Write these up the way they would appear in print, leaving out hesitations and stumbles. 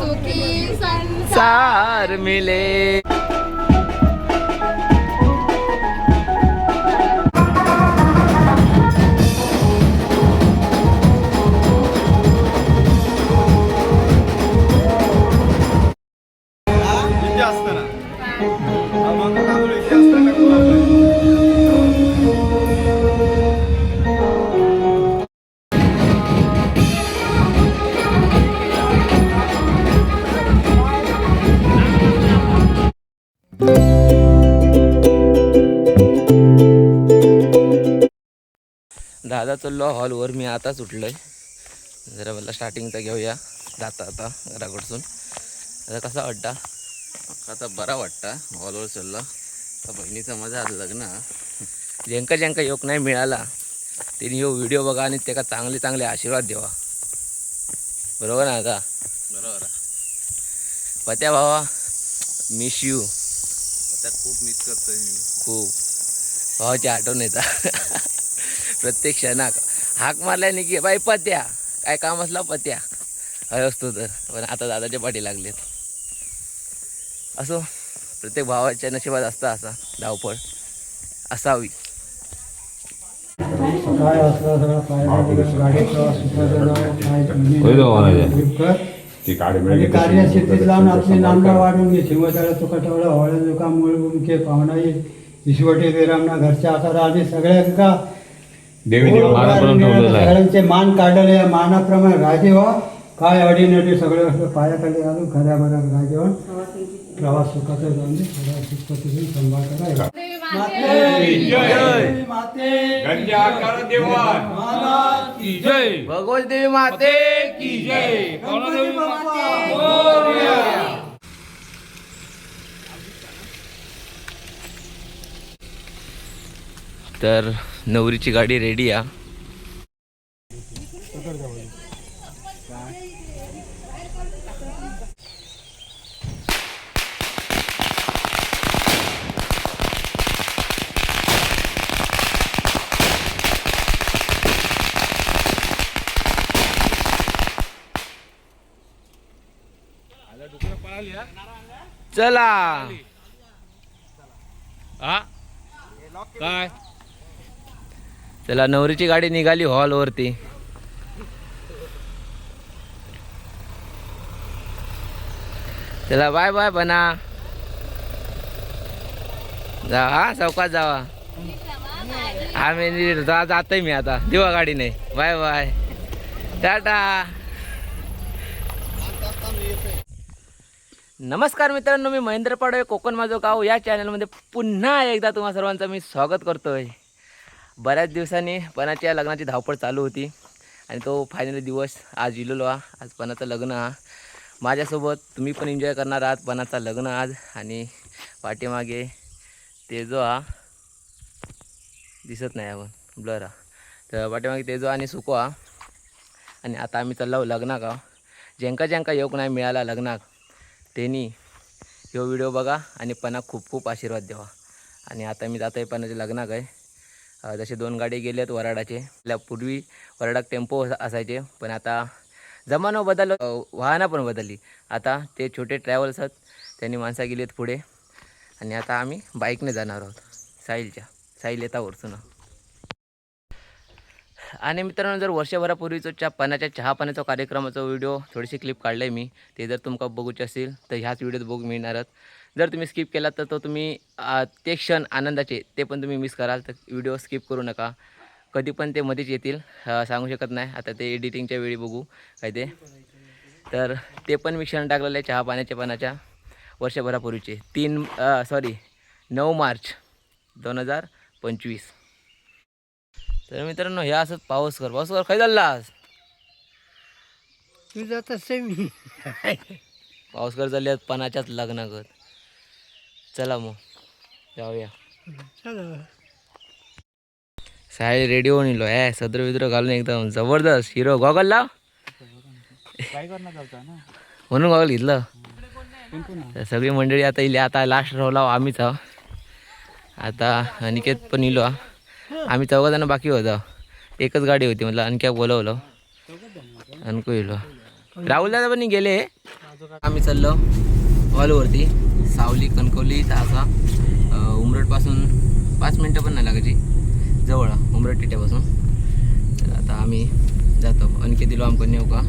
सुखी सार मिले. दादा चाललो हॉलवर. मी आताच उठलोय. जरा मला स्टार्टिंगचा घेऊया जाता आता घराकडसून. आता कसा वाटता? आता बरा वाटता. हॉलवर चाललो तर बहिणीचा मजा आता लग्न. ज्यांका ज्यांका योग नाही मिळाला त्यांनी ह्यो व्हिडिओ बघा आणि त्याला चांगले चांगले आशीर्वाद द्यावा. बरोबर ना? आता बरोबर. पत्या भावा, मिस यू. आता खूप मिस करतोय मी. खूप भावाची आठवण येतात प्रत्येक क्षणाक. हाक मारल्याने की बाई पत्या, काय काम असला पत्या हय असतो. तर पण आता दादाच्या पाठी लागलेत. असो, प्रत्येक भावाच्या नशिबात असता असा धावपळ असावी. काय असलं सगळं कार्य शेतीत लावून आपली नामना वाढवून घे. शिवताला तुका ठेवला हळद तुका मूळ के पाहुणा ये ईश्वटे बेरामना घरच्या आता राजे सगळ्यांका सगळ्यांचे मान काढले. या मानाप्रमाणे राजे व्हा. काय अडीनडी सगळे पायाखाली घालून खऱ्या बऱ्या राजे व्हा. प्रवास सुखाचा जाऊन दे. सुखपती संभाळ करा. भगवत देवी माते की जय. तर नवरीची गाडी रेडी आहे. चला काय चला, नवरीची गाडी निघाली हॉलवरती. चला बाय बाय बना. जा हा चौकात जावा. आम्ही जातोय मी आता. दिवा गाडी नाही. Bye bye tata. नमस्कार मित्रांनो, मी महेंद्र पाडवे, कोकण माझं गाव या चॅनलमध्ये पुन्हा एकदा तुम्हा सर्वांचं मी स्वागत करतोय. बऱ्याच दिवसांनी पणाच्या लग्नाची धावपळ चालू होती आणि तो फायनली दिवस आज इलेलो हा. आज पणाचं लग्न हा. माझ्यासोबत तुम्ही पण एन्जॉय करणार आहात पणाचं लग्न आज. आणि पाठीमागे तेजो हा दिसत नाही आपण ब्लर हा. तर पाठीमागे तेजो आणि सुको हा. आणि आता आम्ही चाललो लग्नाक हा. ज्यांका ज्यांका योग नाही मिळाला लग्नाक त्यांनी ह्यो व्हिडिओ बघा आणि पणा खूप खूप आशीर्वाद द्यावा. आणि आता मी जातो आहे पणाच्या लग्नाक आहे. जसे 2 गाडी गेलेत वराडाचे. पूर्वी वराडात टेम्पो असायचे, पण आता जमाना बदलला, वाहनं पण बदलली. आता ते छोटे ट्रॅव्हल्स आहेत, त्यांनी माणसं गेलीत पुढे. आणि आता आम्ही बाईकने जाणार आहोत साईल येता वरसून. आणि मित्रांनो, जर वर्षभरापूर्वीचा पणाच्या चहा पाण्याचा कार्यक्रमाचा व्हिडिओ थोडीशी क्लिप काढलं आहे मी. ते जर तुमका बघूचे असेल तर ह्याच व्हिडिओत बघू मिळणारच. जर तुम्ही स्किप केलात तर तो तुम्ही ते क्षण आनंदाचे ते पण तुम्ही मिस कराल. तर व्हिडिओ स्किप करू नका. कधी पण ते मध्येच येतील, सांगू शकत नाही. आता ते एडिटिंगच्या वेळी बघू काय ते. तर ते पण मी क्षण टाकलेलं आहे चहा पाण्याच्या पणाच्या वर्षभरापूर्वीचे 9 मार्च 2025. तर मित्रांनो, ह्या असंच पाऊस कर खाय चाललास. तू जात असे मी पाऊस कर चालले पणाच्याच लग्नागत. चला मग जाऊया. साहेब रेडी होऊन येलो आहे. सदर विद्र घालून एकदम जबरदस्त हिरो. गॉगल लाव. म्हणून गॉगल घेतलं. सगळी मंडळी आता इले. आता लास्ट राहला आम्हीच आहो. आता अनिकेत पण इलो. आम्ही 4 जण बाकी होतो. एकच गाडी होती. म्हटलं आणखी बोलवलं. अनको इलो. राहुल दादा पण गेले. आम्ही चाललो हॉलवरती. सावली कणकवली तासा उमरटपासून 5 मिनटं पण नाही लागायची, जवळ उमरट टिट्यापासून. तर आता आम्ही जातो. आणखी दिलो आमकडे नेऊ का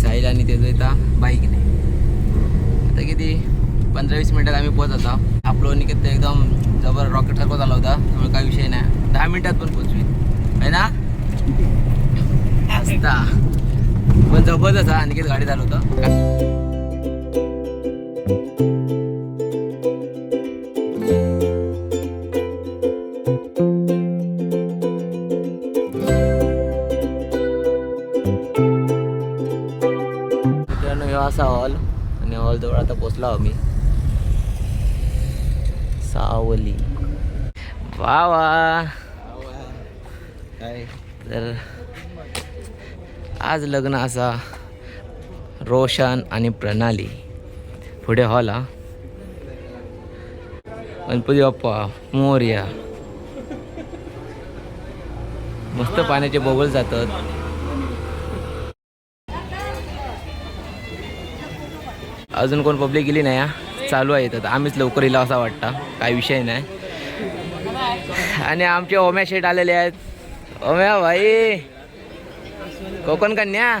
साहिल आणि त्याचं येतं बाईक नाही. आता किती 15-20 मिनटात आम्ही पोहोचत आहोत. आपलं निकेत एकदम जबर रॉकेटसारखं झाला होता, त्यामुळे काही विषय नाही. 10 मिनटात पण पोचवी आहे ना. असता पण जबरदस्त हा निकेत गाडी चालू होतं. मित्रांनो ह्यो असा हॉल आणि हॉल जवळ आता पोचला आम्ही. सावली वा वा. तर आज लग्न असा रोशन आणि प्रणाली. पुढे हॉल हा. गणपती बाप्पा मोरया. मस्त पाण्याचे बबल जातात. अजून कोण पब्लिक गेली नाही हा. चालू आहे तर आम्हीच लवकर येलो असा वाटतं, काही विषय नाही. आणि आमचे ओम्या शेट आलेले आहेत. ओम्या भाई कोकण कन्या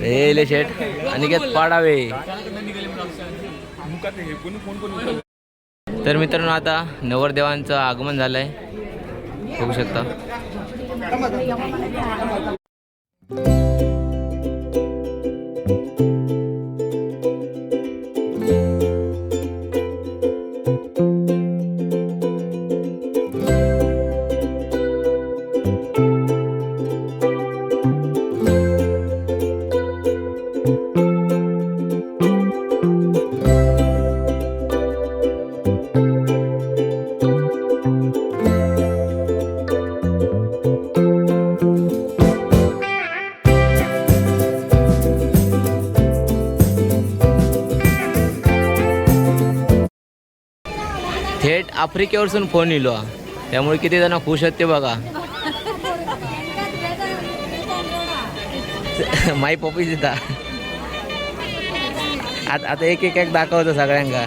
ले शेट अनिकेत पाडावे. तर मित्रांनो आता नवरदेवांचं आगमन झालंय, बघू शकता. थेट आफ्रिकेवरून फोन येलो, त्यामुळे किती जण खुश आहेत ते बघा. माई पप्पी देता आता एक एक दाखवतो सगळ्यांना.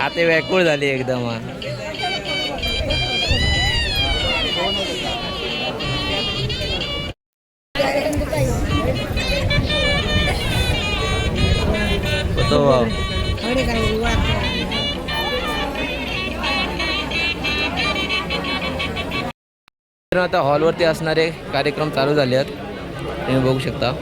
आता व्याकुळ झाली एकदम. आता हॉलवरती असणारे कार्यक्रम चालू झाले आहेत, तुम्ही बघू शकता.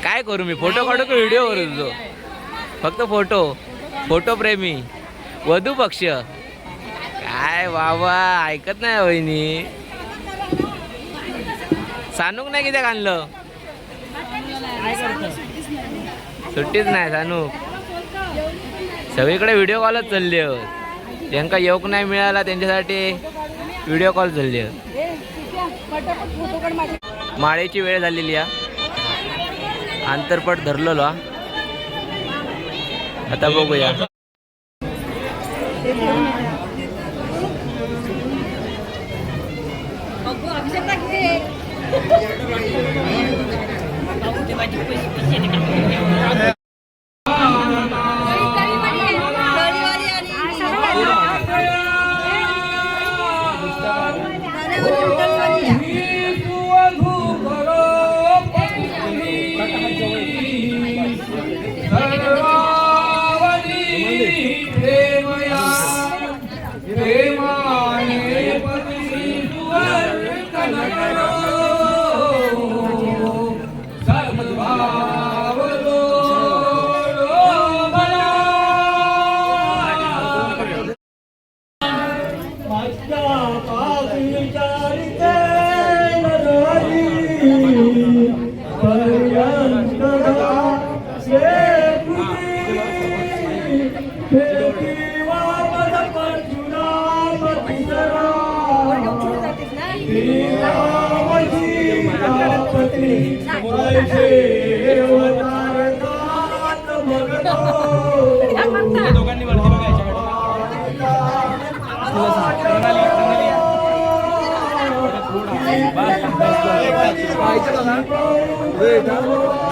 काय करू मी, फोटो काढू का व्हिडिओ करू तुझो? फक्त फोटो प्रेमी वधू पक्ष. काय बाबा ऐकत नाही वहिनी. सानूक नाही किती आणलं, सुट्टीच नाही सानूक. सगळीकडे व्हिडिओ कॉलच चालले. ज्यांका योग नाही मिळाला त्यांच्यासाठी व्हिडिओ कॉल चालले. माळेची वेळ झालेली आहे, अंतरपट धरलेलो. आता बघूया.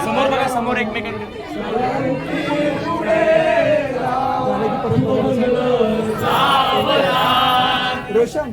समोर बघा, समोर एकमेकांकडे. रोशन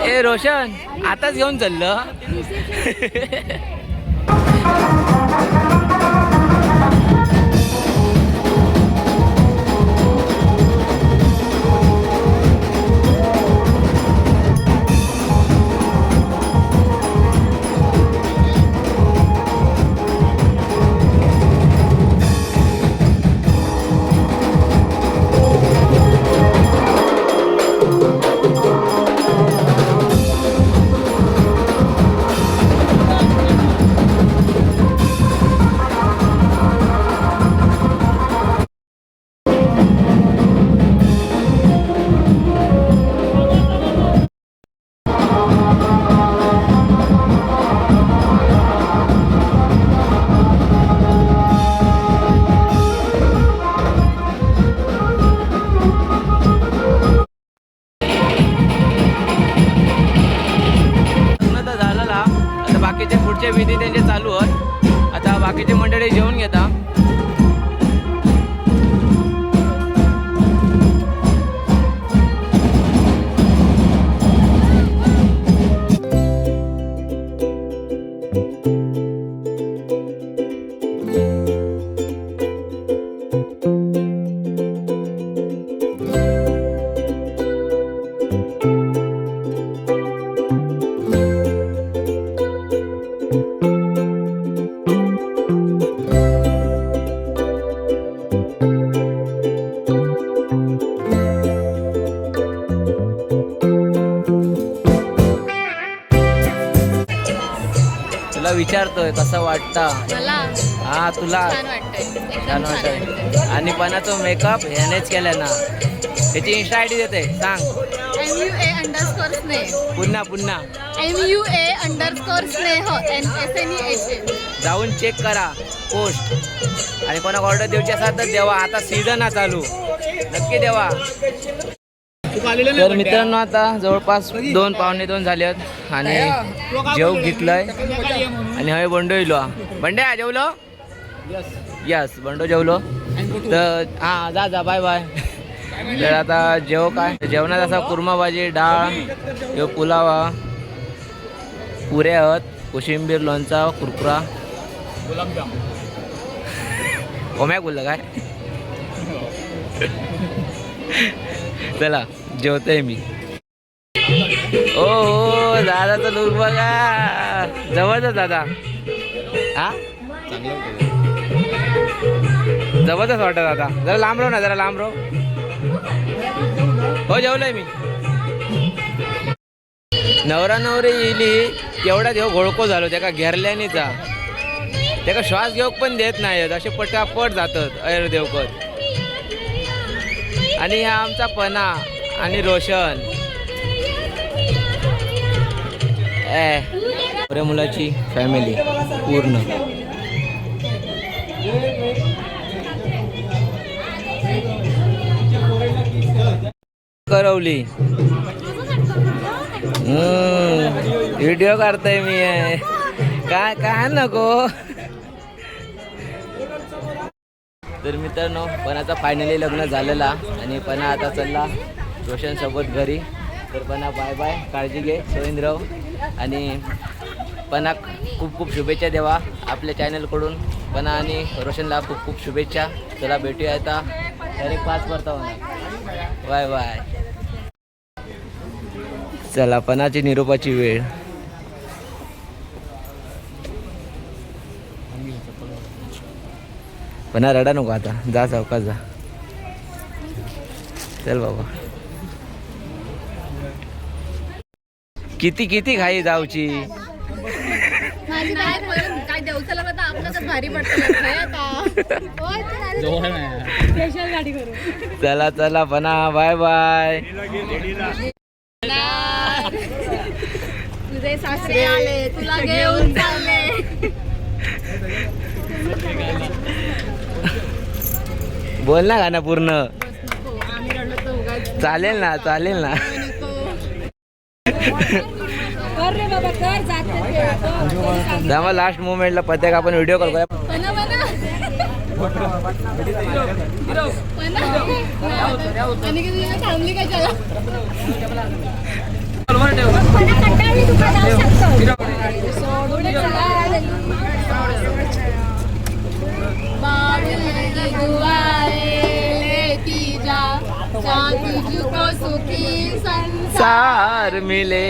ए रोशन आताच घेऊन चाललं. बाकीचे पुढचे विधी त्यांचे चालू आहेत. आता बाकीचे मंडळी जेवून घेता. तुला विचारतोय कसं वाटतं? मला हा तुला छान वाटतंय, एकदम छान वाटतंय. आणि पणाचा मेकअप ह्यानेच केला ना. त्याची इन्स्टा आय डी देते सांग. MUA_स्नेह पुन्हा पुन्हा MUA_स्नेह NSNEH. जाऊन चेक करा पोस्ट. आणि कोणाक ऑर्डर द्यायची असेल तर देवा. आता सीझन हा चालू, नक्की देवा. तर मित्रांनो आता जवळपास 2:15 झाले आहेत आणि जेव घेतलंय आणि हवे बंडो येलो. बंड्या जेवलो? यस बंडो जेवलो. तर हां जा जा बाय बाय. तर आता जेव काय जेवणात असा कुर्मा भाजी, डाळ, यो पुलावा, पुऱ्या आहेत, कोशिंबीर, लोणचा, कुरकुरा, गुलाबजाम. ओम्या बोललं काय? चला जेवतोय मी. ओ हो दादाचा लुक बघा, जवळच दादा. हा जबरदस्त वाटत आता. जरा लांब राहू ना, जरा लांब राहू. हो जेवलोय मी. नवरा नवरी येयली तेवढा देव घोळको झालो त्याका घेरल्यानीचा त्याका श्वास घेऊक पण देत नाहीत असे पटापट जातात अयर देवकत. आणि हा आमचा पना आणि रोशन पुऱ्या मुलाची फॅमिली पूर्ण करवली. व्हिडिओ काढतोय मी काय काय नको. तर मित्रांनो पणाचा फायनली लग्न झालेला आणि पणा आता चालला रोशन सोबत घरी. तर पणा बाय बाय, काळजी घे, सुरेंद्र. आणि पणा खूप खूप शुभेच्छा देवा आपल्या चॅनलकडून. पणा आणि रोशनला खूप खूप शुभेच्छा. चला भेटूया आता डायरेक्ट 5 करता होणार. Bye bye. चला पणाची निरोपाची वेळ. पणा रडा नको आता, जा सावकाश जा. चल बाबा. किती किती घाई जाऊची. माझी काय बोलून काय देवचाला बघा आपलं तर भारी पडतं आता. स्पेशल गाडी करू. चला चला पणा बाय बाय. तुझे सासरे आले तुला घेऊन चालले. बोल ना गाणं पूर्ण. आम्ही रडलो तर उगाच चालेल ना चालेल ना. कर रे बाबा कर जाते. जामा लास्ट मोमेंटला पत्याक आपण व्हिडिओ कॉल करूया. पना आणि किती थांबली काय त्याला. सार मिले.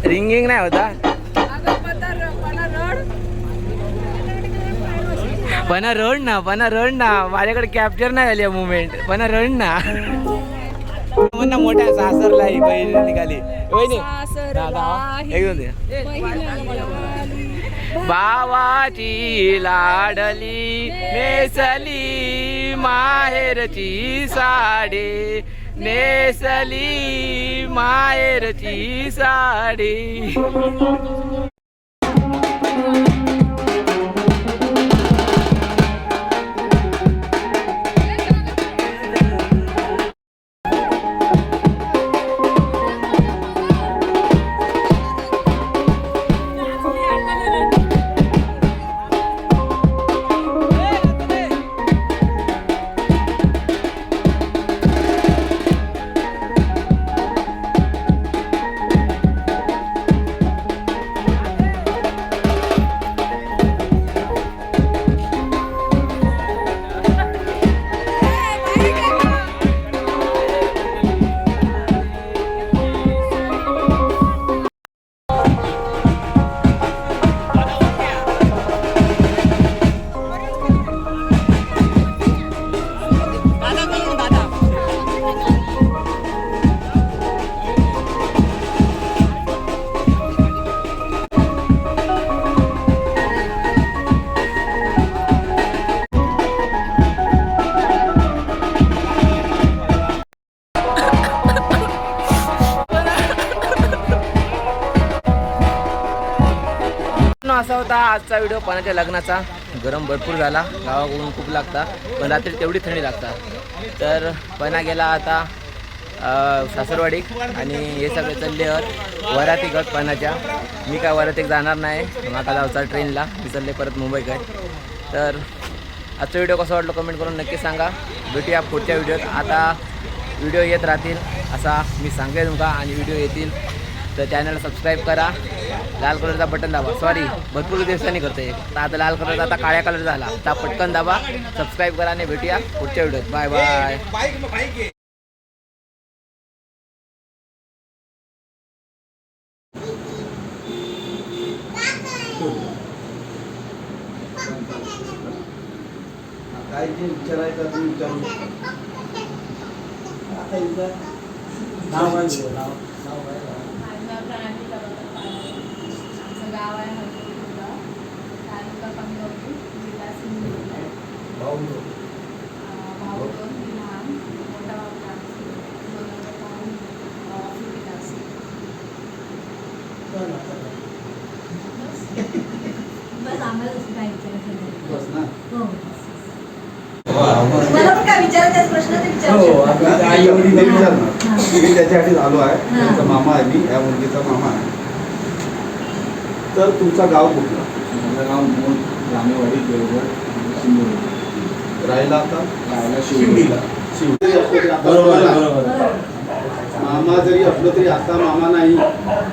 रिंगिंग नाही होता. पणा रड ना, पणा रड ना. माझ्याकडे कॅप्चर नाही झाली मुवमेंट. पणा रड ना. म्हणा मोठ्या सासरला ही बहीण निघाली. एकदम दे. भावाची लाडली नेसली माहेरची साडी. नेसली माहेरची साडी. असा होता आजचा व्हिडिओ पणाच्या लग्नाचा. गरम भरपूर झाला, गावाकडून खूप लागता, पण रात्री तेवढी थंडी लागतात. तर पणा गेला आता सासरवाडी आणि हे सगळे चाललेवर वराती गट पणाच्या. मी काय वरातीक जाणार नाही, माका जाऊचा ट्रेनला. मी चालले परत मुंबईकडे. तर आजचा व्हिडिओ कसा वाटला कमेंट करून नक्की सांगा. भेटूया पुढच्या व्हिडिओत. आता व्हिडिओ येत राहतील असा मी सांगेन तुमका, आणि व्हिडिओ येतील तर चॅनलला सबस्क्राईब करा. लाल कलरचा बटन दाबा. सॉरी भरपूर दिवसांनी करतोय. आता लाल कलरचा आता काळ्या कलर झाला. आता पटकन दाबा, सबस्क्राईब करा आणि भेटूया पुढच्या व्हिडिओत. Bye bye. काय जे विचारायचं विचारू. आता आमचं गाव आहे हळदीला, तालुका पंढरपूर, जिल्हा सिंधुदुर्ग. भाऊ दोन, मी लहान, मोठा भाऊ ट्रान्सफर, दोन भाऊ सुट्टीला असतो. बस आम्हाला दुसरं काही विचारायचं नाही. हो. मला पण काय विचारायचं प्रश्न ते विचारू शकता. आई वडील ते विचारणार. मी त्याच्यासाठी आलो आहे. त्यांचा मामा आहे मी, या मुलगीचा मामा आहे. तर तुमचा गाव कुठला? माझं गाव मूळ रामेवाडी देवगड सिंधुदुर्ग. राहायला आता राहायला शिवडीला. शिवतरी असलं तरी आता बरोबर मामा बरोबर आहे. मामा जरी असलं तरी आता मामा नाही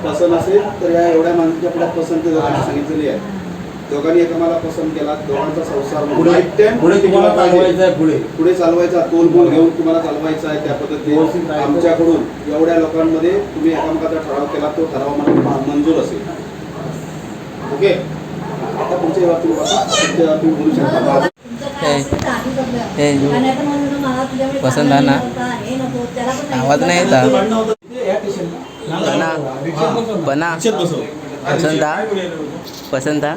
पसंत असेल तर या एवढ्या माणसाची आपल्याला पसंती दोघांनी सांगितलेली आहे. दोघांनी एकामेकाला पसंत केला, दोघांचा संसार पुढे lifetime पुढे तुम्हाला पाहिजे. चालवायचं आहे पुढे. पुढे चालवायचा तोलमोल घेऊन तुम्हाला चालवायचा आहे. त्या व्यवस्थित पद्धतीने राहायचं. आमच्याकडून एवढ्या लोकांमध्ये तुम्ही एकामेकाचा ठराव केला, तो ठराव मला मंजूर असेल. ओके, आता पुढच्या बाबतीत तुम्ही बोलू शकता. तुमचं काय असेल तर आधी बघूया. हे जो आणि आपण म्हणतो ना, मला तुझ्यामुळे पसंत आहे ना? चांगलं नव्हतं, हे नको, त्याला पण नाही. आवाज नाही येत भांडणं होतं ते या स्टेशनला. बना रिक्षात बसव. पसंत आ? पसंत आ?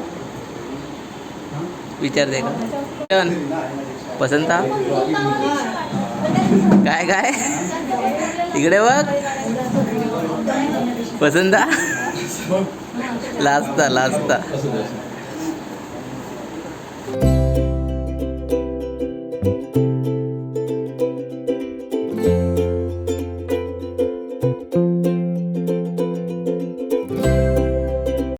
विचारते का पसंत आ? काय काय इकडे बघ पसंत आ? लाजता